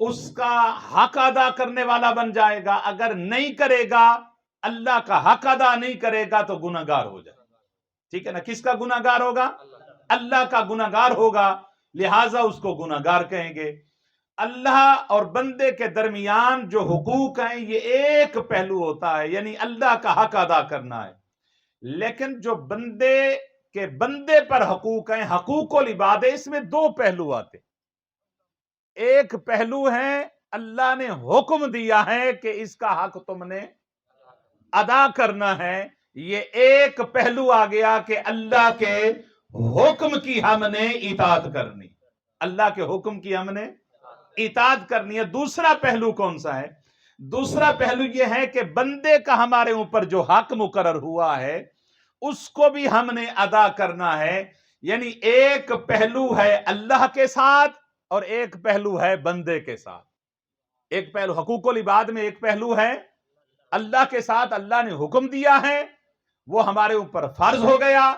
اس کا حق ادا کرنے والا بن جائے گا، اگر نہیں کرے گا، اللہ کا حق ادا نہیں کرے گا تو گناہگار ہو جائے گا۔ ٹھیک ہے نا؟ کس کا گناہگار ہوگا؟ اللہ کا گناہگار ہوگا، لہٰذا اس کو گناہگار کہیں گے۔ اللہ اور بندے کے درمیان جو حقوق ہیں یہ ایک پہلو ہوتا ہے، یعنی اللہ کا حق ادا کرنا ہے، لیکن جو بندے کے بندے پر حقوق ہیں، حقوق العباد، اس میں دو پہلو آتے ہیں۔ ایک پہلو ہے اللہ نے حکم دیا ہے کہ اس کا حق تم نے ادا کرنا ہے، یہ ایک پہلو آ گیا کہ اللہ کے حکم کی ہم نے اطاعت کرنی، اللہ کے حکم کی ہم نے اطاعت کرنی ہے۔ دوسرا پہلو کون سا ہے؟ دوسرا پہلو یہ ہے کہ بندے کا ہمارے اوپر جو حق مقرر ہوا ہے اس کو بھی ہم نے ادا کرنا ہے، یعنی ایک پہلو ہے اللہ کے ساتھ اور ایک پہلو ہے بندے کے ساتھ۔ ایک پہلو حقوق العباد میں ایک پہلو ہے اللہ کے ساتھ، اللہ نے حکم دیا ہے وہ ہمارے اوپر فرض ہو گیا۔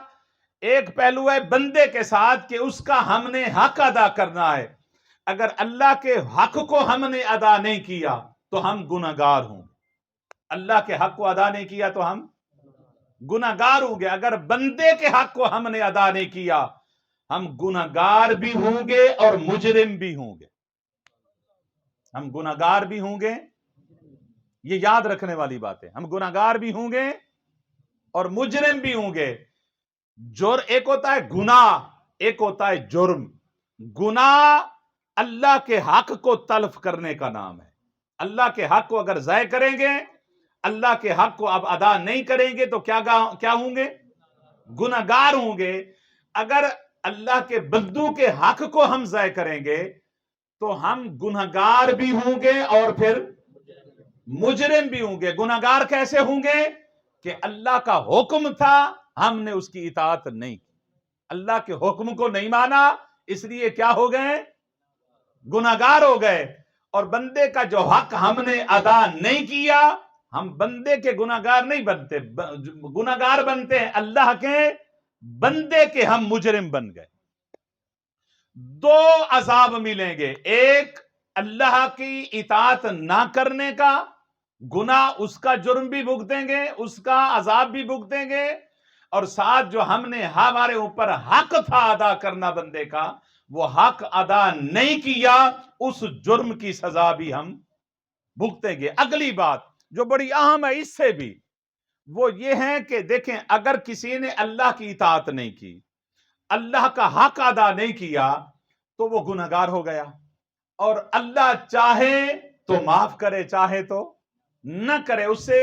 ایک پہلو ہے بندے کے ساتھ کہ اس کا ہم نے حق ادا کرنا ہے، اگر اللہ کے حق کو ہم نے ادا نہیں کیا تو ہم گناہگار ہوں گے۔ اللہ کے حق کو ادا نہیں کیا تو ہم گناہگار ہوں گے، اگر بندے کے حق کو ہم نے ادا نہیں کیا ہم گناہگار بھی ہوں گے اور مجرم بھی ہوں گے۔ ہم گناہگار بھی ہوں گے، یہ یاد رکھنے والی بات ہے، ہم گناہگار بھی ہوں گے اور مجرم بھی ہوں گے۔ ایک ہوتا ہے گناہ، ایک ہوتا ہے جرم۔ گناہ اللہ کے حق کو تلف کرنے کا نام ہے۔ اللہ کے حق کو اگر ضائع کریں گے، اللہ کے حق کو اب ادا نہیں کریں گے تو کیا ہوں گے؟ گناہگار ہوں گے۔ اگر اللہ کے بندوں کے حق کو ہم ضائع کریں گے تو ہم گناہگار بھی ہوں گے اور پھر مجرم بھی ہوں گے۔ گناہگار کیسے ہوں گے؟ کہ اللہ کا حکم تھا ہم نے اس کی اطاعت نہیں کی، اللہ کے حکم کو نہیں مانا، اس لیے کیا ہو گئے؟ گناہگار ہو گئے۔ اور بندے کا جو حق ہم نے ادا نہیں کیا، ہم بندے کے گناہگار نہیں بنتے، گناہگار بنتے ہیں اللہ کے بندے کے، ہم مجرم بن گئے۔ دو عذاب ملیں گے، ایک اللہ کی اطاعت نہ کرنے کا گناہ، اس کا جرم بھی بھگتیں گے، اس کا عذاب بھی بھگتیں گے، اور ساتھ جو ہم نے ہمارے اوپر حق تھا ادا کرنا بندے کا، وہ حق ادا نہیں کیا، اس جرم کی سزا بھی ہم بھگتیں گے۔ اگلی بات جو بڑی اہم ہے اس سے بھی، وہ یہ ہے کہ دیکھیں اگر کسی نے اللہ کی اطاعت نہیں کی، اللہ کا حق ادا نہیں کیا تو وہ گناہگار ہو گیا، اور اللہ چاہے تو معاف کرے، چاہے تو نہ کرے۔ اس سے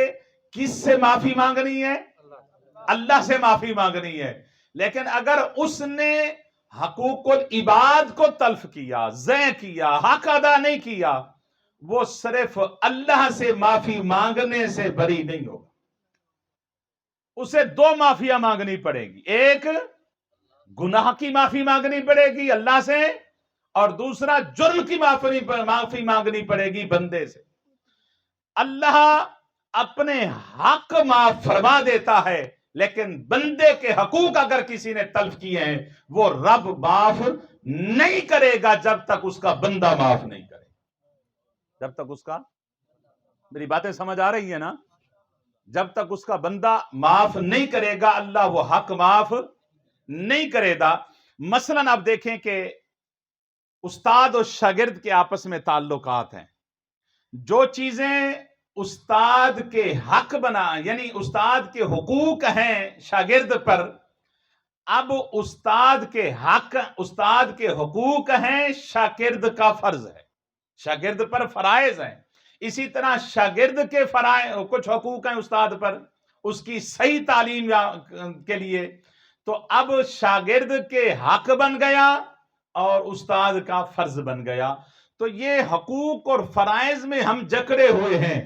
کس سے معافی مانگنی ہے؟ اللہ سے معافی مانگنی ہے۔ لیکن اگر اس نے حقوق العباد کو تلف کیا، ضائع کیا، حق ادا نہیں کیا، وہ صرف اللہ سے معافی مانگنے سے بری نہیں ہوگا، اسے دو معافیاں مانگنی پڑے گی، ایک گناہ کی معافی مانگنی پڑے گی اللہ سے، اور دوسرا جرم کی معافی مانگنی پڑے گی بندے سے۔ اللہ اپنے حق معاف فرما دیتا ہے، لیکن بندے کے حقوق اگر کسی نے تلف کیے ہیں وہ رب معاف نہیں کرے گا جب تک اس کا بندہ معاف نہیں کرے، جب تک اس کا، میری باتیں سمجھ آ رہی ہے نا؟ جب تک اس کا بندہ معاف نہیں کرے گا اللہ وہ حق معاف نہیں کرے گا۔ مثلا آپ دیکھیں کہ استاد اور شاگرد کے آپس میں تعلقات ہیں، جو چیزیں استاد کے حق بنا، یعنی استاد کے حقوق ہیں شاگرد پر، اب استاد کے حق، استاد کے حقوق ہیں، شاگرد کا فرض ہے، شاگرد پر فرائض ہیں۔ اسی طرح شاگرد کے کچھ حقوق ہیں استاد پر، اس کی صحیح تعلیم کے لیے، تو اب شاگرد کے حق بن گیا اور استاد کا فرض بن گیا۔ تو یہ حقوق اور فرائض میں ہم جکڑے ہوئے ہیں،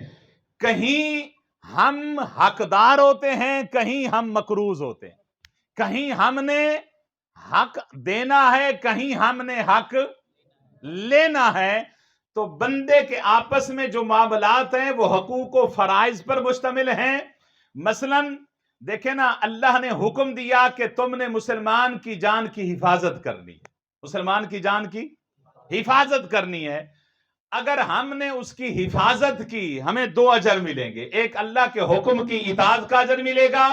کہیں ہم حقدار ہوتے ہیں، کہیں ہم مقروض ہوتے ہیں، کہیں ہم نے حق دینا ہے، کہیں ہم نے حق لینا ہے۔ تو بندے کے آپس میں جو معاملات ہیں وہ حقوق و فرائض پر مشتمل ہیں۔ مثلا دیکھیں نا، اللہ نے حکم دیا کہ تم نے مسلمان کی جان کی حفاظت کرنی ہے، مسلمان کی جان کی حفاظت کرنی ہے۔ اگر ہم نے اس کی حفاظت کی ہمیں 2 اجر ملیں گے. ایک اللہ کے حکم کی اطاعت کا اجر ملے گا,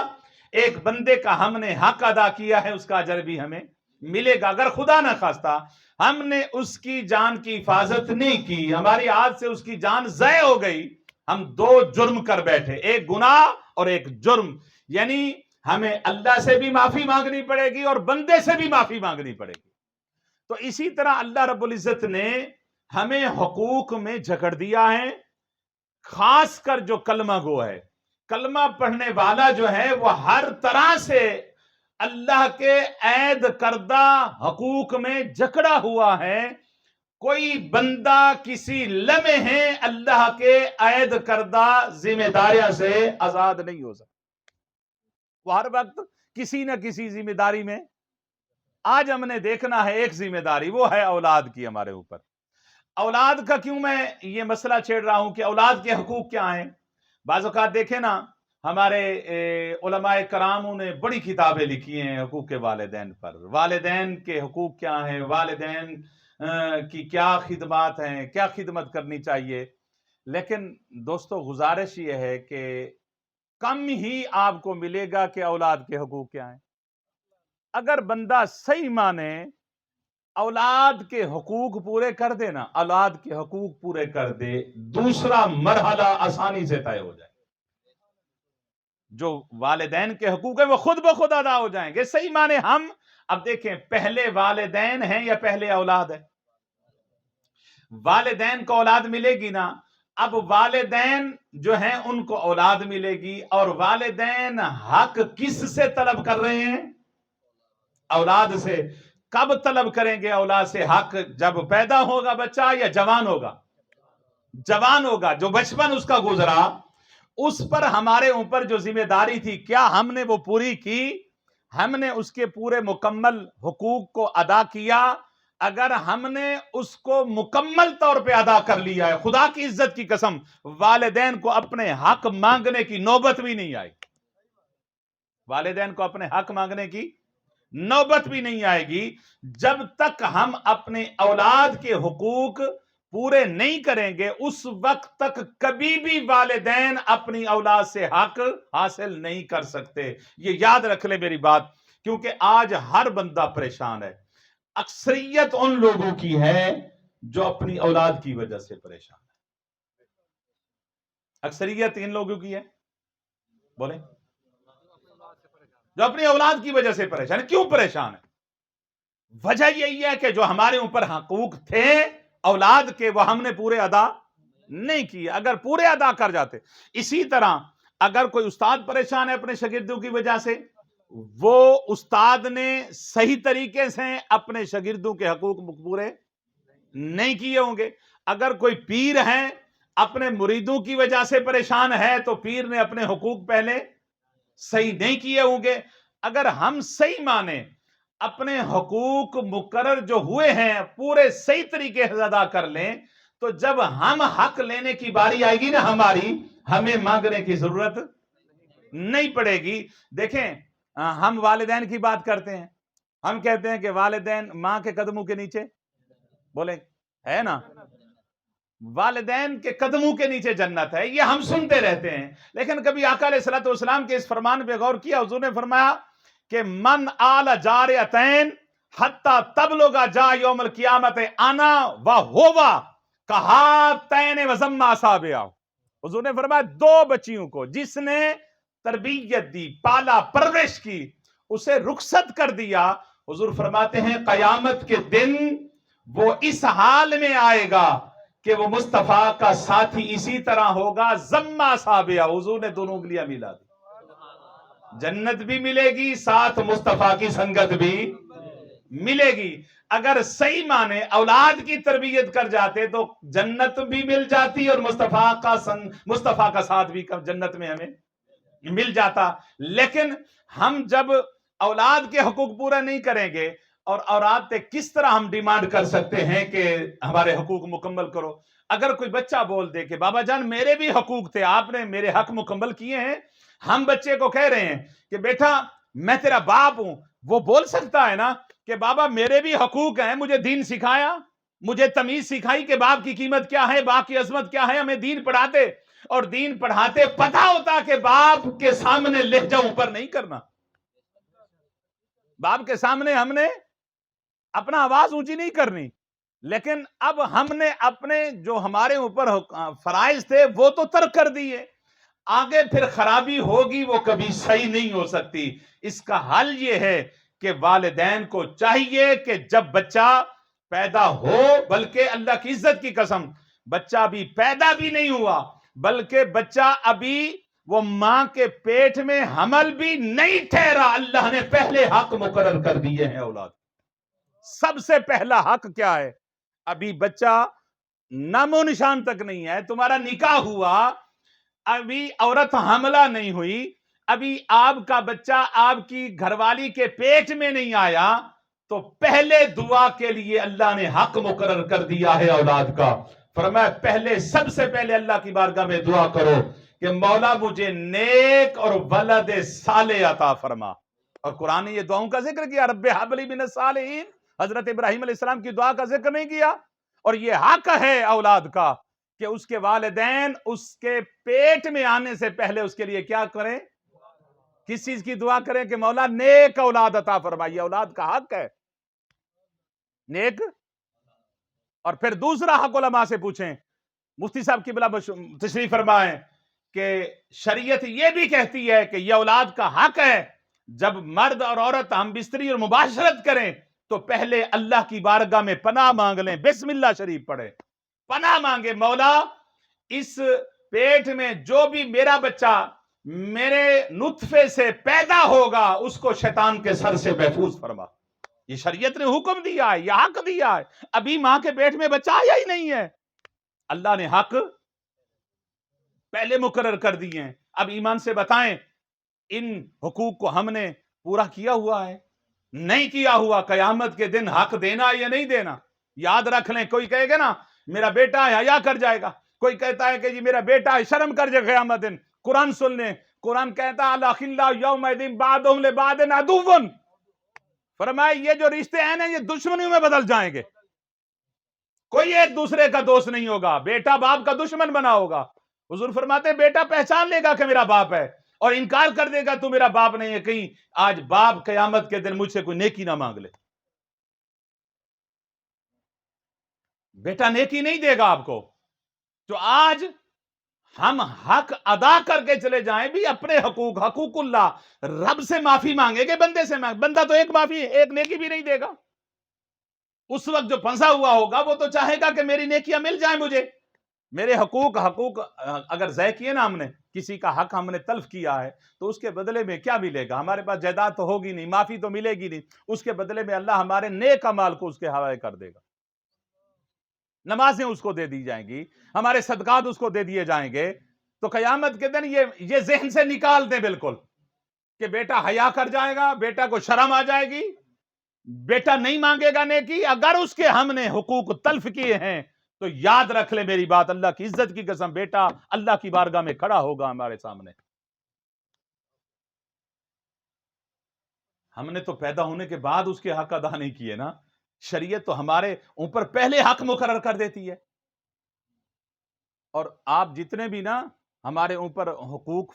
ایک بندے کا ہم نے حق ادا کیا ہے اس کا اجر بھی ہمیں ملے گا. اگر خدا نہ خواستہ ہم نے اس کی جان کی حفاظت نہیں کی, ہماری ہاتھ سے اس کی جان ضائع ہو گئی, ہم 2 جرم کر بیٹھے, ایک گناہ اور ایک جرم. یعنی ہمیں اللہ سے بھی معافی مانگنی پڑے گی اور بندے سے بھی معافی مانگنی پڑے گی. تو اسی طرح اللہ رب العزت نے ہمیں حقوق میں جکڑ دیا ہے. خاص کر جو کلمہ گو ہے, کلمہ پڑھنے والا جو ہے, وہ ہر طرح سے اللہ کے عید کردہ حقوق میں جکڑا ہوا ہے. کوئی بندہ کسی لمحے اللہ کے عید کردہ ذمہ داریاں سے آزاد نہیں ہو سکتا. وہ ہر وقت کسی نہ کسی ذمہ داری میں. آج ہم نے دیکھنا ہے ایک ذمہ داری, وہ ہے اولاد کی ہمارے اوپر. اولاد کا کیوں میں یہ مسئلہ چھیڑ رہا ہوں کہ اولاد کے حقوق کیا ہیں. بعض اوقات دیکھیں نا, ہمارے علماء کراموں نے بڑی کتابیں لکھی ہیں حقوق والدین پر. والدین کے حقوق کیا ہیں, والدین کی کیا خدمات ہیں, کیا خدمت کرنی چاہیے. لیکن دوستو گزارش یہ ہے کہ کم ہی آپ کو ملے گا کہ اولاد کے حقوق کیا ہیں. اگر بندہ صحیح مانے اولاد کے حقوق پورے کر دے نا, اولاد کے حقوق پورے کر دے, دوسرا مرحلہ آسانی سے طے ہو جائے. جو والدین کے حقوق ہیں وہ خود بخود ادا ہو جائیں گے. صحیح مانے ہم اب دیکھیں, پہلے والدین ہیں یا پہلے اولاد ہے؟ والدین کو اولاد ملے گی نا. اب والدین جو ہیں ان کو اولاد ملے گی, اور والدین حق کس سے طلب کر رہے ہیں؟ اولاد سے. کب طلب کریں گے اولاد سے حق؟ جب پیدا ہوگا بچہ یا جوان ہوگا؟ جوان ہوگا. جو بچپن اس کا گزرا اس پر ہمارے اوپر جو ذمہ داری تھی, کیا ہم نے وہ پوری کی؟ ہم نے اس کے پورے مکمل حقوق کو ادا کیا؟ اگر ہم نے اس کو مکمل طور پہ ادا کر لیا ہے, خدا کی عزت کی قسم, والدین کو اپنے حق مانگنے کی نوبت بھی نہیں آئی. والدین کو اپنے حق مانگنے کی نوبت بھی نہیں آئے گی جب تک ہم اپنے اولاد کے حقوق پورے نہیں کریں گے. اس وقت تک کبھی بھی والدین اپنی اولاد سے حق حاصل نہیں کر سکتے. یہ یاد رکھ لے میری بات, کیونکہ آج ہر بندہ پریشان ہے. اکثریت ان لوگوں کی ہے جو اپنی اولاد کی وجہ سے پریشان ہے. اکثریت ان لوگوں کی ہے, بولیں, جو اپنی اولاد کی وجہ سے پریشان ہے. کیوں پریشان ہے؟ وجہ یہی ہے کہ جو ہمارے اوپر حقوق تھے اولاد کے, وہ ہم نے پورے ادا نہیں کیے. اگر پورے ادا کر جاتے. اسی طرح اگر کوئی استاد پریشان ہے اپنے شاگردوں کی وجہ سے, وہ استاد نے صحیح طریقے سے اپنے شاگردوں کے حقوق پورے نہیں کیے ہوں گے. اگر کوئی پیر ہے اپنے مریدوں کی وجہ سے پریشان ہے, تو پیر نے اپنے حقوق پہلے صحیح نہیں کیے ہوں گے. اگر ہم صحیح مانیں اپنے حقوق مقرر جو ہوئے ہیں پورے صحیح طریقے سے ادا کر لیں, تو جب ہم حق لینے کی باری آئے گی نا ہماری, ہمیں مانگنے کی ضرورت نہیں پڑے گی. دیکھیں, ہم والدین کی بات کرتے ہیں, ہم کہتے ہیں کہ والدین ماں کے قدموں کے نیچے, بولے ہے نا, والدین کے قدموں کے نیچے جنت ہے. یہ ہم سنتے رہتے ہیں, لیکن کبھی آقا علیہ الصلوۃ والسلام کے اس فرمان پہ غور کیا؟ حضور نے فرمایا کہ من آل جاریتین حتی تبلغ جا یوم القیامت انا و ہوا کہاتین وضم اصابع. حضور نے فرمایا 2 بچیوں کو جس نے تربیت دی, پالا, پرورش کی, اسے رخصت کر دیا, حضور فرماتے ہیں قیامت کے دن وہ اس حال میں آئے گا کہ وہ مصطفیٰ کا ساتھی اسی طرح ہوگا ضم اصابع. حضور نے دونوں انگلیاں ملا دی. جنت بھی ملے گی, ساتھ مصطفیٰ کی سنگت بھی ملے گی. اگر صحیح مانے اولاد کی تربیت کر جاتے تو جنت بھی مل جاتی اور مصطفیٰ کا ساتھ بھی جنت میں ہمیں مل جاتا. لیکن ہم جب اولاد کے حقوق پورا نہیں کریں گے, اور اولاد پہ کس طرح ہم ڈیمانڈ کر سکتے ہیں کہ ہمارے حقوق مکمل کرو؟ اگر کوئی بچہ بول دے کہ بابا جان میرے بھی حقوق تھے, آپ نے میرے حق مکمل کیے ہیں, ہم بچے کو کہہ رہے ہیں کہ بیٹا میں تیرا باپ ہوں, وہ بول سکتا ہے نا کہ بابا میرے بھی حقوق ہیں, مجھے دین سکھایا. مجھے تمیز سکھائی کہ باپ کی قیمت کیا ہے، باپ کی عظمت کیا ہے. ہمیں دین پڑھاتے اور دین پڑھاتے پتہ ہوتا کہ باپ کے سامنے لہجہ اوپر نہیں کرنا. باپ کے سامنے ہم نے اپنا آواز اونچی نہیں کرنی. لیکن اب ہم نے اپنے جو ہمارے اوپر فرائض تھے وہ تو ترک کر دیے. آگے پھر خرابی ہوگی، وہ کبھی صحیح نہیں ہو سکتی. اس کا حل یہ ہے کہ والدین کو چاہیے کہ جب بچہ پیدا ہو، بلکہ اللہ کی عزت کی قسم بچہ ابھی پیدا بھی نہیں ہوا، بلکہ بچہ ابھی وہ ماں کے پیٹ میں حمل بھی نہیں ٹھہرا، اللہ نے پہلے حق مقرر کر دیے ہیں اولاد. سب سے پہلا حق کیا ہے؟ ابھی بچہ نام و نشان تک نہیں ہے، تمہارا نکاح ہوا، ابھی عورت حاملہ نہیں ہوئی، ابھی آپ کا بچہ آپ کی گھر والی کے پیٹ میں نہیں آیا، تو پہلے دعا کے لیے اللہ نے حق مقرر کر دیا ہے اولاد کا. فرمایا پہلے سب سے پہلے اللہ کی بارگاہ میں دعا کرو کہ مولا مجھے نیک اور ولد صالح عطا فرما. اور قرآن نے یہ دعاؤں کا ذکر کیا، رب ہب لی من الصالحین. حضرت ابراہیم علیہ السلام کی دعا کا ذکر نہیں کیا. اور یہ حق ہے اولاد کا کہ اس کے والدین اس کے پیٹ میں آنے سے پہلے اس کے لیے کیا کریں؟ کس چیز کی دعا کریں؟ کہ مولا نیک اولاد عطا فرمائیے. اولاد کا حق ہے نیک. اور پھر دوسرا حق علماء سے پوچھیں. مفتی صاحب کی بلا تشریف فرمائیں کہ شریعت یہ بھی کہتی ہے کہ یہ اولاد کا حق ہے جب مرد اور عورت ہم بستری اور مباشرت کریں تو پہلے اللہ کی بارگاہ میں پناہ مانگ لیں، بسم اللہ شریف پڑھیں، پناہ مانگے مولا اس پیٹ میں جو بھی میرا بچہ میرے نطفے سے پیدا ہوگا اس کو شیطان کے سر سے محفوظ فرما. یہ شریعت نے حکم دیا ہے، یہ حق دیا ہے. ابھی ماں کے پیٹ میں بچہ آیا ہی نہیں ہے، اللہ نے حق پہلے مقرر کر دیے ہیں. اب ایمان سے بتائیں ان حقوق کو ہم نے پورا کیا ہوا ہے؟ نہیں کیا ہوا. قیامت کے دن حق دینا یا نہیں دینا یاد رکھ لیں. کوئی کہے گا نا میرا بیٹا ہے حیا کر جائے گا، کوئی کہتا ہے کہ جی میرا بیٹا ہے شرم کر جائے قیامت دن. قرآن سن لیں، قرآن کہتا ہے الاخلاء یومئذ بعضهم لبعض عدو. فرمایا یہ جو رشتے ہیں نا یہ دشمنیوں میں بدل جائیں گے. کوئی ایک دوسرے کا دوست نہیں ہوگا، بیٹا باپ کا دشمن بنا ہوگا. حضور فرماتے ہیں بیٹا پہچان لے گا کہ میرا باپ ہے اور انکار کر دے گا تو میرا باپ نہیں ہے. کہیں آج باپ قیامت کے دن مجھ سے کوئی نیکی نہ مانگ لے. بیٹا نیکی نہیں دے گا آپ کو. تو آج ہم حق ادا کر کے چلے جائیں بھی اپنے حقوق اللہ. رب سے معافی مانگے گے، بندے سے بندہ تو ایک معافی ایک نیکی بھی نہیں دے گا. اس وقت جو پھنسا ہوا ہوگا وہ تو چاہے گا کہ میری نیکیاں مل جائیں مجھے. میرے حقوق اگر ضائع کیے نا، ہم نے کسی کا حق ہم نے تلف کیا ہے تو اس کے بدلے میں کیا ملے گا؟ ہمارے پاس جائیداد تو ہوگی نہیں، معافی تو ملے گی نہیں. اس کے بدلے میں اللہ ہمارے نیک اعمال کو اس کے حوالے کر دے گا. نمازیں اس کو دے دی جائیں گی، ہمارے صدقات اس کو دے دیے جائیں گے. تو قیامت کے دن یہ ذہن سے نکال دیں بالکل کہ بیٹا حیا کر جائے گا، بیٹا کو شرم آ جائے گی، بیٹا نہیں مانگے گا نیکی. اگر اس کے ہم نے حقوق تلف کیے ہیں تو یاد رکھ لے میری بات، اللہ کی عزت کی قسم بیٹا اللہ کی بارگاہ میں کھڑا ہوگا ہمارے سامنے. ہم نے تو پیدا ہونے کے بعد اس کے حق ادا نہیں کیے نا. شریعت تو ہمارے اوپر پہلے حق مقرر کر دیتی ہے. اور آپ جتنے بھی نا ہمارے اوپر حقوق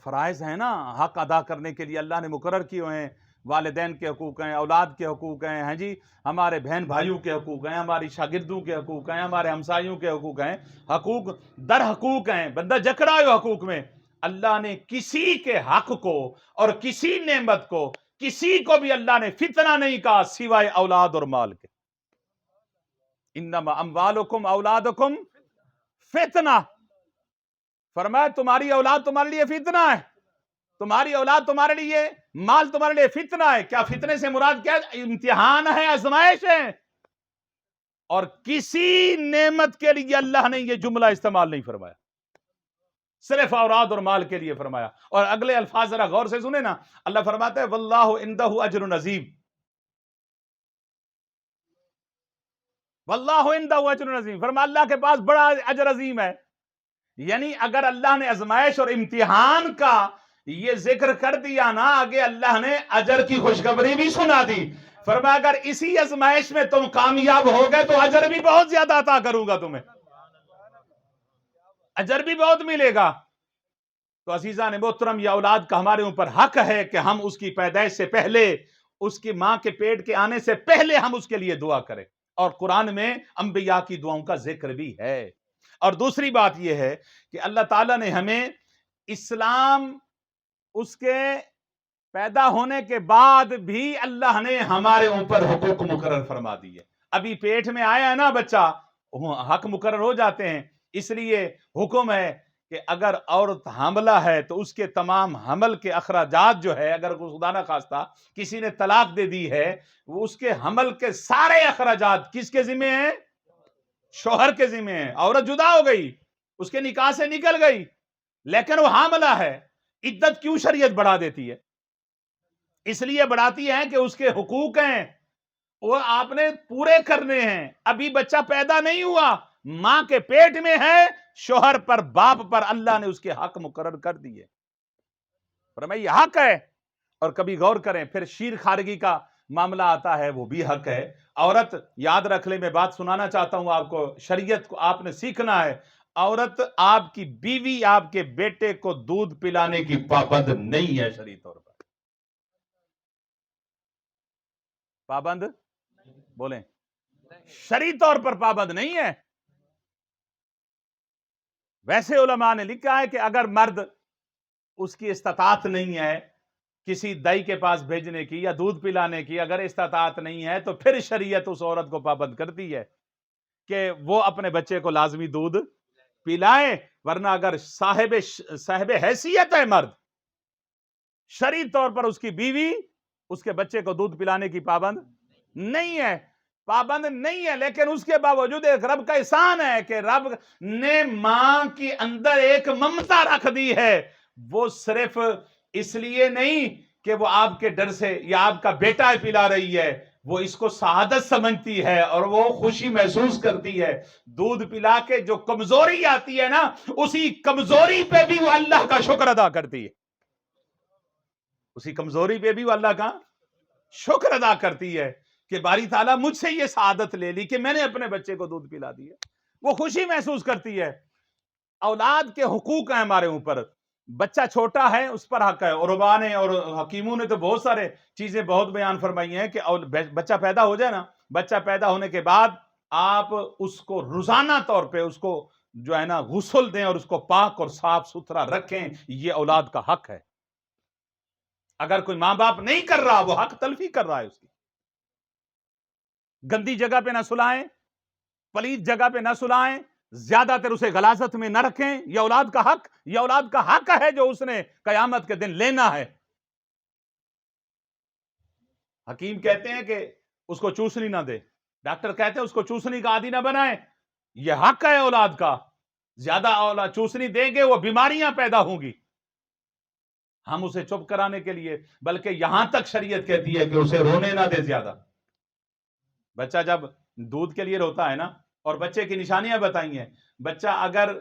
فرائض ہیں نا حق ادا کرنے کے لیے اللہ نے مقرر کیے ہوئے ہیں. والدین کے حقوق ہیں، اولاد کے حقوق ہیں جی، ہمارے بہن بھائیوں کے حقوق ہیں، ہماری شاگردوں کے حقوق ہیں، ہمارے ہمسایوں کے حقوق ہیں. حقوق در حقوق ہیں، بندہ جکڑا ہے حقوق میں. اللہ نے کسی کے حق کو اور کسی نعمت کو کسی کو بھی اللہ نے فتنہ نہیں کہا سوائے اولاد اور مال کے. انما اموالکم اولادکم فتنہ. فرمایا تمہاری اولاد تمہارے لیے فتنہ ہے، تمہاری اولاد تمہارے لیے، مال تمہارے لیے فتنہ ہے. کیا فتنے سے مراد کیا ہے؟ امتحان ہے، آزمائش ہے. اور کسی نعمت کے لیے اللہ نے یہ جملہ استعمال نہیں فرمایا، صرف اولاد اور مال کے لیے فرمایا. اور اگلے الفاظ ذرا غور سے سنیں نا. اللہ فرماتا ہے واللہ عندہ اجر عظیم. واللہ عندہ اجر عظیم. فرمایا اللہ کے پاس بڑا اجر عظیم ہے. یعنی اگر اللہ نے آزمائش اور امتحان کا یہ ذکر کر دیا نا، آگے اللہ نے اجر کی خوشخبری بھی سنا دی. فرمایا اگر اسی آزمائش میں تم کامیاب ہو گئے تو اجر بھی بہت زیادہ عطا کروں گا تمہیں، اجر بھی بہت ملے گا۔ تو عزیزان محترم، یہ اولاد کا ہمارے اوپر حق ہے کہ ہم اس کی پیدائش سے پہلے، اس کی ماں کے پیٹ کے آنے سے پہلے ہم اس کے لیے دعا کریں، اور قرآن میں انبیاء کی دعاؤں کا ذکر بھی ہے۔ اور دوسری بات یہ ہے کہ اللہ تعالیٰ نے ہمیں اسلام، اس کے پیدا ہونے کے بعد بھی اللہ نے ہمارے اوپر حقوق مقرر فرما دی ہے۔ ابھی پیٹ میں آیا ہے نا بچہ، حق مقرر ہو جاتے ہیں، اس لیے حکم ہے کہ اگر عورت حاملہ ہے تو اس کے تمام حمل کے اخراجات جو ہے، اگر خدا نہ خواستہ کسی نے طلاق دے دی ہے، وہ اس کے حمل کے سارے اخراجات کس کے ذمہ ہیں؟ شوہر کے ذمہ ہیں۔ عورت جدا ہو گئی، اس کے نکاح سے نکل گئی، لیکن وہ حاملہ ہے، عدت کیوں شریعت بڑھا دیتی ہے؟ اس لیے بڑھاتی ہے کہ اس کے حقوق ہیں، وہ آپ نے پورے کرنے ہیں۔ ابھی بچہ پیدا نہیں ہوا، ماں کے پیٹ میں ہے، شوہر پر، باپ پر اللہ نے اس کے حق مقرر کر دیے۔ فرمایا یہ حق ہے۔ اور کبھی غور کریں، پھر شیر خارگی کا معاملہ آتا ہے، وہ بھی حق ہے۔ عورت، یاد رکھ لیں، میں بات سنانا چاہتا ہوں آپ کو، شریعت کو آپ نے سیکھنا ہے۔ عورت، آپ کی بیوی آپ کے بیٹے کو دودھ پلانے کی پابند نہیں ہے، شرعی طور پر پابند، بولیں، شرعی طور پر پابند نہیں ہے۔ ویسے علماء نے لکھا ہے کہ اگر مرد، اس کی استطاعت نہیں ہے کسی دائی کے پاس بھیجنے کی یا دودھ پلانے کی، اگر استطاعت نہیں ہے تو پھر شریعت اس عورت کو پابند کرتی ہے کہ وہ اپنے بچے کو لازمی دودھ پلائے، ورنہ اگر صاحب حیثیت ہے مرد، شرعی طور پر اس کی بیوی اس کے بچے کو دودھ پلانے کی پابند نہیں ہے، پابند نہیں ہے۔ لیکن اس کے باوجود ایک رب کا احسان ہے کہ رب نے ماں کے اندر ایک ممتا رکھ دی ہے، وہ صرف اس لیے نہیں کہ وہ آپ کے ڈر سے یا آپ کا بیٹا پلا رہی ہے، وہ اس کو سعادت سمجھتی ہے اور وہ خوشی محسوس کرتی ہے۔ دودھ پلا کے جو کمزوری آتی ہے نا، اسی کمزوری پہ بھی وہ اللہ کا شکر ادا کرتی ہے، اسی کمزوری پہ بھی وہ اللہ کا شکر ادا کرتی ہے کہ باری تعالیٰ مجھ سے یہ سعادت لے لی کہ میں نے اپنے بچے کو دودھ پلا دیا، وہ خوشی محسوس کرتی ہے۔ اولاد کے حقوق ہیں ہمارے اوپر، بچہ چھوٹا ہے اس پر حق ہے۔ علماء نے اور حکیموں نے تو بہت سارے چیزیں بہت بیان فرمائی ہیں کہ بچہ پیدا ہو جائے نا، بچہ پیدا ہونے کے بعد آپ اس کو روزانہ طور پہ اس کو جو ہے نا غسل دیں اور اس کو پاک اور صاف ستھرا رکھیں، یہ اولاد کا حق ہے۔ اگر کوئی ماں باپ نہیں کر رہا، وہ حق تلفی کر رہا ہے اس کی۔ گندی جگہ پہ نہ سلائیں، پلیت جگہ پہ نہ سلائیں، زیادہ تر اسے غلاظت میں نہ رکھیں، یہ اولاد کا حق، یہ اولاد کا حق ہے جو اس نے قیامت کے دن لینا ہے۔ حکیم کہتے ہیں کہ اس کو چوسنی نہ دے، ڈاکٹر کہتے ہیں اس کو چوسنی کا عادی نہ بنائیں، یہ حق ہے اولاد کا۔ زیادہ اولاد چوسنی دیں گے وہ بیماریاں پیدا ہوں گی۔ ہم اسے چپ کرانے کے لیے، بلکہ یہاں تک شریعت کہتی ہے کہ اسے رونے نہ دے زیادہ۔ بچہ جب دودھ کے لیے روتا ہے نا، اور بچے کی نشانیاں بتائی ہیں، بچہ اگر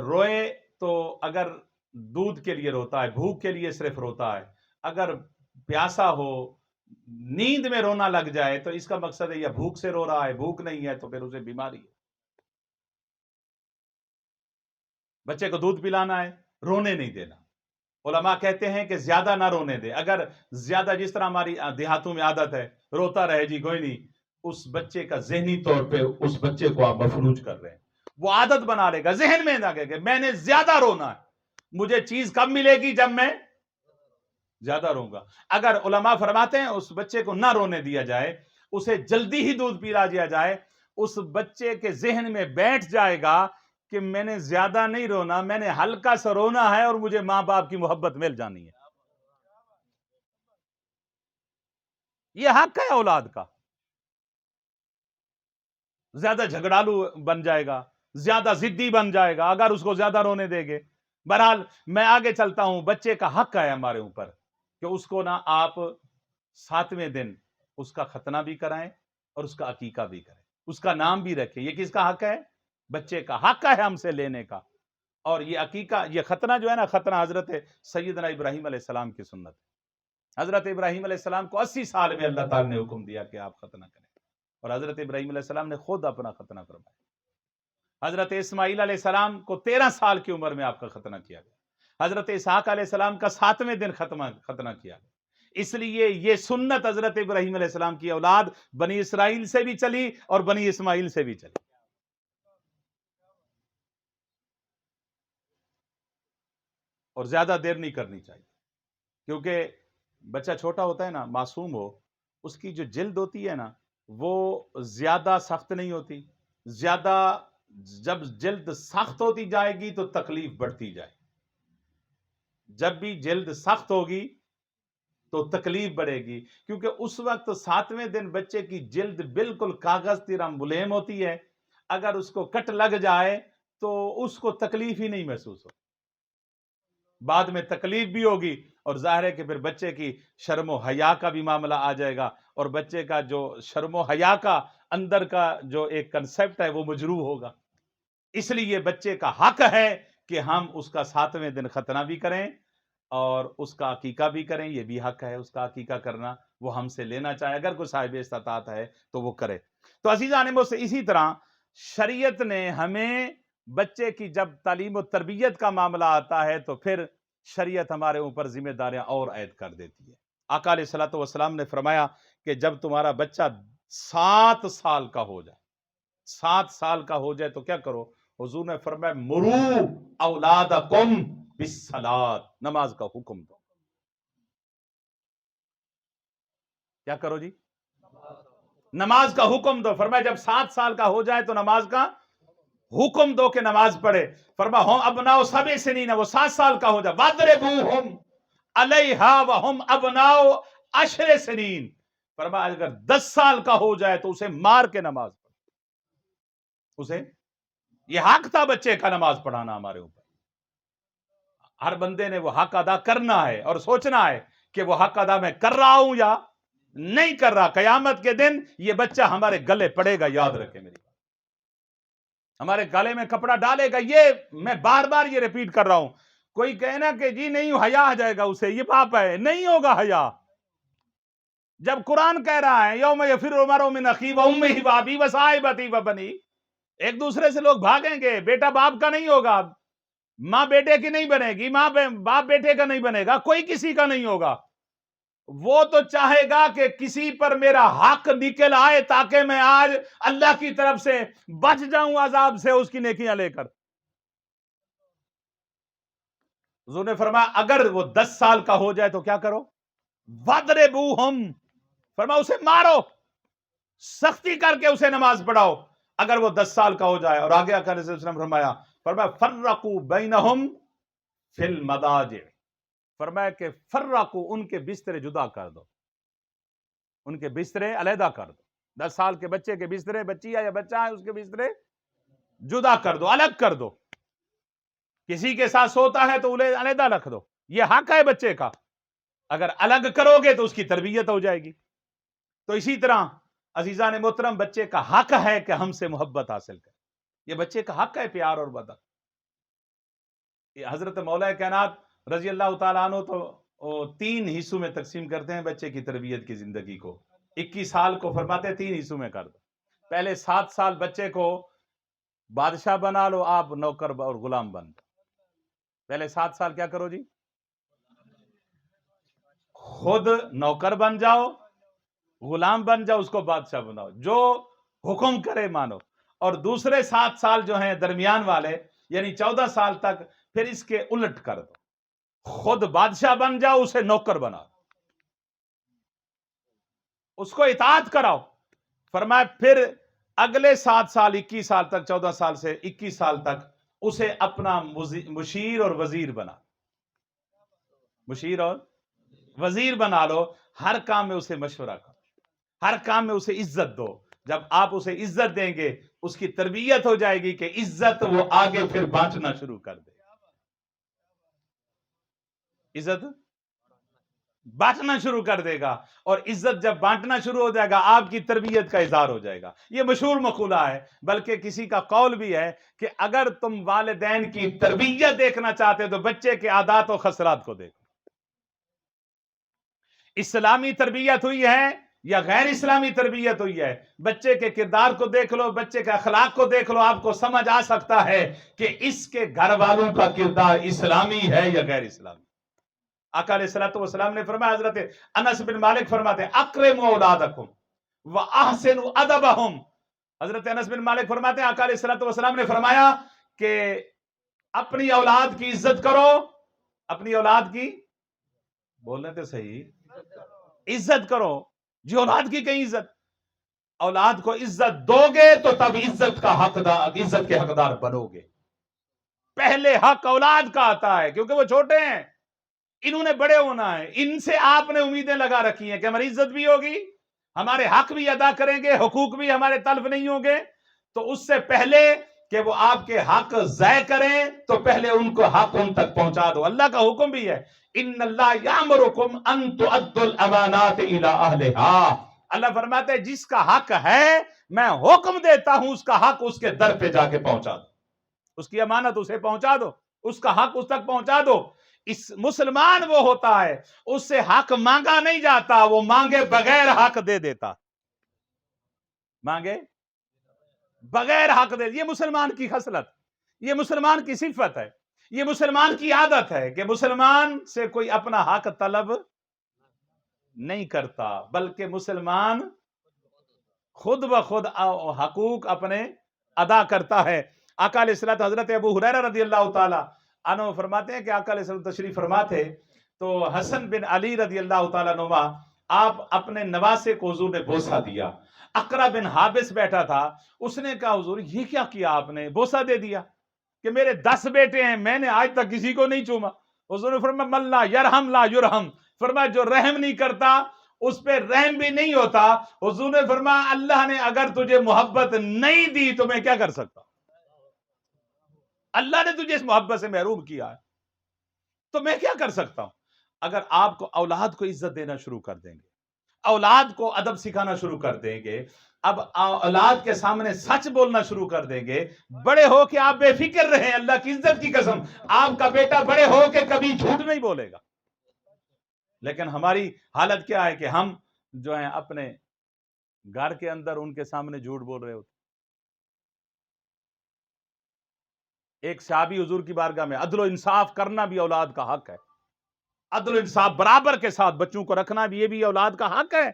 روئے تو اگر دودھ کے لیے روتا ہے، بھوک کے لیے صرف روتا ہے، اگر پیاسا ہو، نیند میں رونا لگ جائے تو اس کا مقصد ہے یا بھوک سے رو رہا ہے، بھوک نہیں ہے تو پھر اسے بیماری ہے۔ بچے کو دودھ پلانا ہے، رونے نہیں دینا۔ علماء کہتے ہیں کہ زیادہ نہ رونے دے، اگر زیادہ جس طرح ہماری دیہاتوں میں عادت ہے، روتا رہے جی کوئی نہیں، اس بچے کا ذہنی طور پہ اس بچے کو آپ مفلوج کر رہے ہیں، وہ عادت بنا لے گا ذہن میں لگے کہ میں نے زیادہ رونا ہے، مجھے چیز کب ملے گی جب میں زیادہ روں گا۔ اگر علماء فرماتے ہیں اس بچے کو نہ رونے دیا جائے، اسے جلدی ہی دودھ پلا دیا جائے، اس بچے کے ذہن میں بیٹھ جائے گا کہ میں نے زیادہ نہیں رونا، میں نے ہلکا سا رونا ہے اور مجھے ماں باپ کی محبت مل جانی ہے۔ یہ حق ہے اولاد کا۔ زیادہ جھگڑالو بن جائے گا، زیادہ ضدی بن جائے گا اگر اس کو زیادہ رونے دے گے۔ بہرحال میں آگے چلتا ہوں، بچے کا حق ہے ہمارے اوپر کہ اس کو نا آپ 7ویں دن اس کا ختنہ بھی کرائیں اور اس کا عقیقہ بھی کریں، اس کا نام بھی رکھیں۔ یہ کس کا حق ہے؟ بچے کا حق ہے ہم سے لینے کا۔ اور یہ عقیقہ، یہ ختنہ جو ہے نا، ختنہ حضرت سیدنا ابراہیم علیہ السلام کی سنت ہے۔ حضرت ابراہیم علیہ السلام کو 80 سال میں اللہ تعالیٰ نے حکم دیا کہ آپ ختنہ کریں، اور حضرت ابراہیم علیہ السلام نے خود اپنا ختنہ فرمایا۔ حضرت اسماعیل علیہ السلام کو 13 سال کی عمر میں آپ کا ختنہ کیا گیا۔ حضرت اسحاق علیہ السلام کا 7ویں دن ختنہ کیا گیا۔ اس لیے یہ سنت حضرت ابراہیم علیہ السلام کی اولاد بنی اسرائیل سے بھی چلی اور بنی اسماعیل سے بھی چلی۔ اور زیادہ دیر نہیں کرنی چاہیے، کیونکہ بچہ چھوٹا ہوتا ہے نا، معصوم ہو، اس کی جو جلد ہوتی ہے نا وہ زیادہ سخت نہیں ہوتی، زیادہ جب جلد سخت ہوتی جائے گی تو تکلیف بڑھتی جائے، جب بھی جلد سخت ہوگی تو تکلیف بڑھے گی، کیونکہ اس وقت 7ویں دن بچے کی جلد بالکل کاغذ طرح ملیم ہوتی ہے، اگر اس کو کٹ لگ جائے تو اس کو تکلیف ہی نہیں محسوس ہو، بعد میں تکلیف بھی ہوگی، اور ظاہر ہے کہ پھر بچے کی شرم و حیا کا بھی معاملہ آ جائے گا، اور بچے کا جو شرم و حیا کا اندر کا جو ایک کنسپٹ ہے وہ مجروح ہوگا۔ اس لیے بچے کا حق ہے کہ ہم اس کا 7ویں دن ختنہ بھی کریں اور اس کا عقیقہ بھی کریں، یہ بھی حق ہے اس کا عقیقہ کرنا، وہ ہم سے لینا چاہے، اگر کوئی صاحب استطاعت ہے تو وہ کرے۔ تو عزیزان سے اسی طرح شریعت نے ہمیں بچے کی جب تعلیم و تربیت کا معاملہ آتا ہے تو پھر شریعت ہمارے اوپر ذمہ داریاں اور عائد کر دیتی ہے۔ آقا علیہ الصلوۃ والسلام نے فرمایا کہ جب تمہارا بچہ 7 سال کا ہو جائے، 7 سال کا ہو جائے تو کیا کرو؟ حضور نے فرمایا مرو اولادکم بالصلاۃ، نماز کا حکم دو۔ کیا کرو جی؟ نماز کا حکم دو۔ فرمایا جب 7 سال کا ہو جائے تو نماز کا حکم دو کہ نماز پڑھے۔ فرمایا ہم ابناؤ 7 سنین، وہ 7 سال کا ہو جائے، وَاضْرِبُوهُمْ عَلَيْهَا وَهُمْ أَبْنَاءُ 10 سنین۔ فرمایا اگر 10 سال کا ہو جائے تو اسے مار کے نماز پڑھو۔ اسے یہ حق تھا بچے کا نماز پڑھانا ہمارے اوپر، ہر بندے نے وہ حق ادا کرنا ہے اور سوچنا ہے کہ وہ حق ادا میں کر رہا ہوں یا نہیں کر رہا۔ قیامت کے دن یہ بچہ ہمارے گلے پڑے گا، یاد رکھے میری بات، ہمارے گلے میں کپڑا ڈالے گا۔ یہ میں بار بار یہ ریپیٹ کر رہا ہوں، کوئی کہنا کہ جی نہیں حیا آ جائے گا اسے، یہ پاپ ہے، نہیں ہوگا حیا۔ جب قرآن کہہ رہا ہے یوم یفر المرء من اخیہ وامہ وابیہ وصاحبتہ وبنیہ، ایک دوسرے سے لوگ بھاگیں گے، بیٹا باپ کا نہیں ہوگا، ماں بیٹے کی نہیں بنے گی، باپ بیٹے کا نہیں بنے گا، کوئی کسی کا نہیں ہوگا۔ وہ تو چاہے گا کہ کسی پر میرا حق نکل آئے تاکہ میں آج اللہ کی طرف سے بچ جاؤں عذاب سے اس کی نیکیاں لے کر۔ حضور نے فرمایا اگر وہ 10 سال کا ہو جائے تو کیا کرو؟ وَاضْرِبُوهُمْ، فرمایا اسے مارو، سختی کر کے اسے نماز پڑھاؤ اگر وہ 10 سال کا ہو جائے۔ اور آگے آقا علیہ السلام فرمایا فَرَّقُوا بَيْنَهُمْ فِي الْمَضَاجِعِ، فرمایا کہ فرقو، ان کے بسترے جدا کر دو، ان کے بسترے علیحدہ کر دو۔ 10 سال کے بچے کے بسترے، بچی ہے یا بچہ ہے، اس کے بسترے جدا کر دو، الگ کر دو۔ کسی کے ساتھ سوتا ہے تو انہیں علیحدہ رکھ دو، یہ حق ہے بچے کا، اگر الگ کرو گے تو اس کی تربیت ہو جائے گی۔ تو اسی طرح عزیزان محترم بچے کا حق ہے کہ ہم سے محبت حاصل کرے، یہ بچے کا حق ہے پیار اور مدد۔ حضرت مولا کائنات رضی اللہ تعالیٰ عنہ تو 3 حصوں میں تقسیم کرتے ہیں بچے کی تربیت کی زندگی کو۔ 21 سال کو فرماتے ہیں 3 حصوں میں کر دو۔ پہلے 7 سال بچے کو بادشاہ بنا لو، آپ نوکر اور غلام بن دو۔ پہلے 7 سال کیا کرو جی؟ خود نوکر بن جاؤ، غلام بن جاؤ، اس کو بادشاہ بناؤ، جو حکم کرے مانو۔ اور دوسرے 7 سال جو ہیں درمیان والے، یعنی 14 سال تک، پھر اس کے الٹ کر دو، خود بادشاہ بن جاؤ، اسے نوکر بنا، اس کو اطاعت کراؤ۔ فرمایا پھر اگلے 7 سال 21 سال تک، 14 سال سے 21 سال تک اسے اپنا مشیر اور وزیر بنا، مشیر اور وزیر بنا لو، ہر کام میں اسے مشورہ کرو، ہر کام میں اسے عزت دو۔ جب آپ اسے عزت دیں گے اس کی تربیت ہو جائے گی کہ عزت وہ آگے پھر بانٹنا شروع کر دے، عزت بانٹنا شروع کر دے گا، اور عزت جب بانٹنا شروع ہو جائے گا آپ کی تربیت کا اظہار ہو جائے گا۔ یہ مشہور مقولہ ہے، بلکہ کسی کا قول بھی ہے کہ اگر تم والدین کی تربیت دیکھنا چاہتے تو بچے کے عادات و خسرات کو دیکھو۔ اسلامی تربیت ہوئی ہے یا غیر اسلامی تربیت ہوئی ہے، بچے کے کردار کو دیکھ لو، بچے کے اخلاق کو دیکھ لو، آپ کو سمجھ آ سکتا ہے کہ اس کے گھر والوں کا کردار اسلامی ہے یا غیر اسلامی۔ آقا علیہ الصلوۃ والسلام نے فرمایا، حضرت انس بن مالک فرماتے ہیں اکرموا اولادکم واحسنوا ادبہم۔ حضرت انس بن مالک فرماتے ہیں آقا علیہ الصلوۃ والسلام نے فرمایا کہ اپنی اولاد کی عزت کرو، اپنی اولاد کی، بولنے تو صحیح، عزت کرو۔ جی اولاد کی کہیں عزت، اولاد کو عزت دو گے تو تب عزت کے حقدار بنو گے۔ پہلے حق اولاد کا آتا ہے کیونکہ وہ چھوٹے ہیں، انہوں نے بڑے ہونا ہے، ان سے آپ نے امیدیں لگا رکھی ہیں کہ ہماری عزت بھی ہوگی، ہمارے حق بھی ادا کریں گے، حقوق بھی ہمارے تلف نہیں ہوں گے۔ تو اس سے پہلے کہ وہ آپ کے حق ضائع کریں تو پہلے ان کو حق ان تک پہنچا دو۔ اللہ کا حکم بھی ہے، ان اللہ یامرکم ان تؤدوا الامانات الی اہلھا۔ اللہ فرماتے ہیں جس کا حق ہے میں حکم دیتا ہوں اس کا حق اس کے در پہ جا کے پہنچا دو، اس کی امانت اسے پہنچا دو، اس کا حق اس تک پہنچا دو۔ اس مسلمان وہ ہوتا ہے اس سے حق مانگا نہیں جاتا، وہ مانگے بغیر حق دے دیتا، مانگے بغیر حق دے۔ یہ مسلمان کی خصلت، یہ مسلمان کی صفت ہے، یہ مسلمان کی عادت ہے کہ مسلمان سے کوئی اپنا حق طلب نہیں کرتا، بلکہ مسلمان خود بخود حقوق اپنے ادا کرتا ہے۔ آقا علیہ الصلوۃ، حضرت ابو ہریرہ رضی اللہ تعالی عنہ فرماتے ہیں کہ آقا علیہ الصلوۃ تشریف فرما تھے تو حسن بن علی رضی اللہ تعالی عنہما آپ اپنے نواسے کو حضور نے بوسہ دیا۔ اقرا بن حابس بیٹھا تھا، اس نے کہا حضور یہ کیا کیا آپ نے، بوسہ دے دیا کہ میرے 10 بیٹے ہیں میں نے آج تک کسی کو نہیں چوما۔ حضور نے فرمایا من لا یرحم لا یرحم، فرمایا جو رحم نہیں کرتا اس پہ رحم بھی نہیں ہوتا۔ حضور نے فرمایا اللہ نے اگر تجھے محبت نہیں دی تو میں کیا کر سکتا، اللہ نے تجھے اس محبت سے محروم کیا ہے تو میں کیا کر سکتا ہوں۔ اگر آپ کو اولاد کو عزت دینا شروع کر دیں گے، اولاد کو ادب سکھانا شروع کر دیں گے، اب اولاد کے سامنے سچ بولنا شروع کر دیں گے، بڑے ہو کے آپ بے فکر رہیں، اللہ کی عزت کی قسم آپ کا بیٹا بڑے ہو کے کبھی جھوٹ نہیں بولے گا۔ لیکن ہماری حالت کیا ہے کہ ہم جو ہیں اپنے گھر کے اندر ان کے سامنے جھوٹ بول رہے ہوتے۔ ایک صحابی حضور کی بارگاہ میں، عدل و انصاف کرنا بھی اولاد کا حق ہے، عدل و انصاف برابر کے ساتھ بچوں کو رکھنا بھی یہ بھی اولاد کا حق ہے۔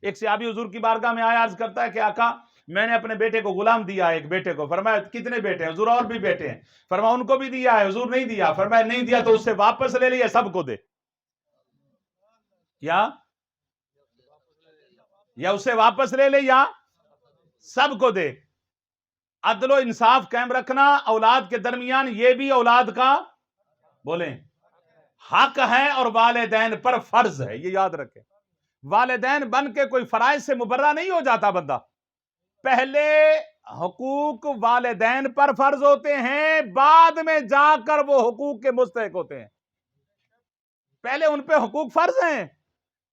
ایک صحابی حضور کی بارگاہ میں آیا، عرض کرتا ہے کہ آقا میں نے اپنے بیٹے کو غلام دیا ہے، ایک بیٹے کو۔ فرمایا کتنے بیٹے ہیں حضور؟ اور بھی بیٹے ہیں۔ فرمایا ان کو بھی دیا ہے حضور؟ نہیں دیا۔ فرمایا نہیں دیا تو اس سے واپس لے لیا، سب کو دے، یا اسے واپس لے لے یا سب کو دے۔ عدل و انصاف قائم رکھنا اولاد کے درمیان یہ بھی اولاد کا بولیں حق ہے اور والدین پر فرض ہے، یہ یاد رکھیں۔ والدین بن کے کوئی فرائض سے مبرہ نہیں ہو جاتا بندہ، پہلے حقوق والدین پر فرض ہوتے ہیں، بعد میں جا کر وہ حقوق کے مستحق ہوتے ہیں۔ پہلے ان پہ حقوق فرض ہیں،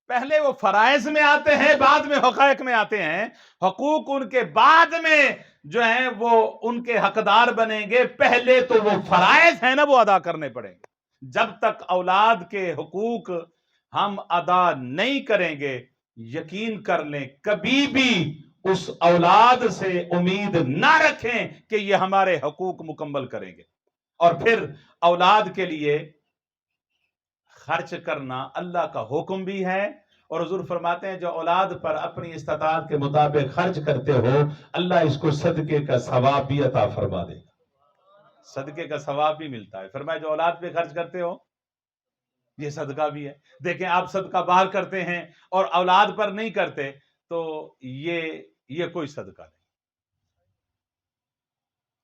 پہلے وہ فرائض میں آتے ہیں، بعد میں حقائق میں آتے ہیں۔ حقوق ان کے بعد میں جو ہیں وہ ان کے حقدار بنیں گے، پہلے تو وہ فرائض ہیں نا وہ ادا کرنے پڑیں گے۔ جب تک اولاد کے حقوق ہم ادا نہیں کریں گے، یقین کر لیں کبھی بھی اس اولاد سے امید نہ رکھیں کہ یہ ہمارے حقوق مکمل کریں گے۔ اور پھر اولاد کے لیے خرچ کرنا اللہ کا حکم بھی ہے، اور حضور فرماتے ہیں جو اولاد پر اپنی استطاعت کے مطابق خرچ کرتے ہو اللہ اس کو صدقے کا ثواب بھی عطا فرما دے گا، صدقے کا ثواب بھی ملتا ہے۔ فرمایا جو اولاد پہ خرچ کرتے ہو یہ صدقہ بھی ہے۔ دیکھیں آپ صدقہ باہر کرتے ہیں اور اولاد پر نہیں کرتے تو یہ کوئی صدقہ نہیں۔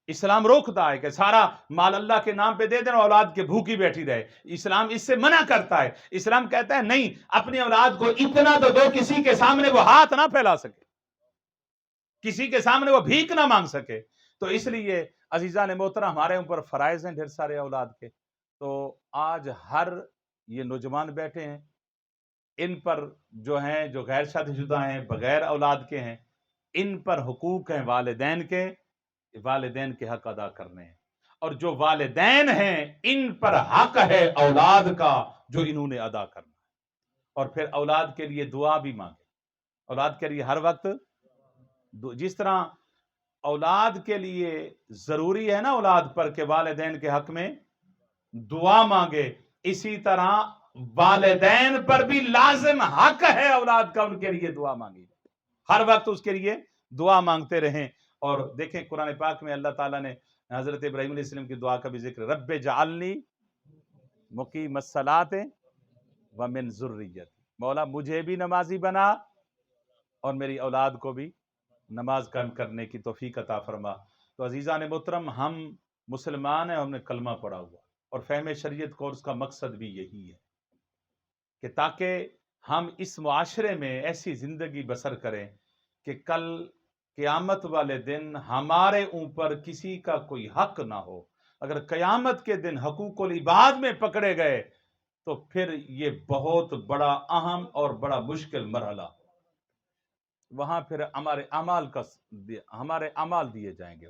اسلام روکتا ہے کہ سارا مال اللہ کے نام پہ دے دینا، اولاد کے بھوکی بیٹھی رہے، اسلام اس سے منع کرتا ہے۔ اسلام کہتا ہے نہیں، اپنی اولاد کو اتنا تو دو کسی کے سامنے وہ ہاتھ نہ پھیلا سکے، کسی کے سامنے وہ بھیک نہ مانگ سکے۔ تو اس لیے عزیزان محترم ہمارے اوپر فرائض ہیں ڈھیر سارے اولاد کے۔ تو آج ہر یہ نوجوان بیٹھے ہیں، ان پر جو ہیں جو غیر شادی شدہ ہیں، بغیر اولاد کے ہیں، ان پر حقوق ہیں والدین کے حق ادا کرنے ہیں، اور جو والدین ہیں ان پر حق ہے اولاد کا جو انہوں نے ادا کرنا ہے۔ اور پھر اولاد کے لیے دعا بھی مانگے، اولاد کے لیے ہر وقت جس طرح اولاد کے لیے ضروری ہے نا اولاد پر کہ والدین کے حق میں دعا مانگے، اسی طرح والدین پر بھی لازم حق ہے اولاد کا ان کے لیے دعا مانگی، ہر وقت اس کے لیے دعا مانگتے رہیں۔ اور دیکھیں قرآن پاک میں اللہ تعالیٰ نے حضرت ابراہیم علیہ السلام کی دعا کا بھی ذکر، رب جعلنی مقیم الصلاۃ ومن ذریتی، مولا مجھے بھی نمازی بنا اور میری اولاد کو بھی نماز قائم کرنے کی توفیق عطا فرما۔ تو عزیزان محترم، ہم مسلمان ہیں، ہم نے کلمہ پڑھا ہوا، اور فہم شریعت کورس کا مقصد بھی یہی ہے کہ تاکہ ہم اس معاشرے میں ایسی زندگی بسر کریں کہ کل قیامت والے دن ہمارے اوپر کسی کا کوئی حق نہ ہو۔ اگر قیامت کے دن حقوق العباد میں پکڑے گئے تو پھر یہ بہت بڑا اہم اور بڑا مشکل مرحلہ، وہاں پھر ہمارے اعمال دیے جائیں گے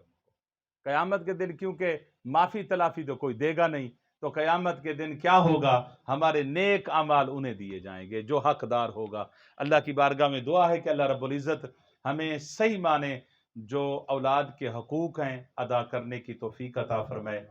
قیامت کے دن، کیونکہ معافی تلافی تو کوئی دے گا نہیں، تو قیامت کے دن کیا ہوگا، ہمارے نیک اعمال انہیں دیے جائیں گے جو حقدار ہوگا۔ اللہ کی بارگاہ میں دعا ہے کہ اللہ رب العزت ہمیں صحیح معنی جو اولاد کے حقوق ہیں ادا کرنے کی توفیق عطا فرمائے۔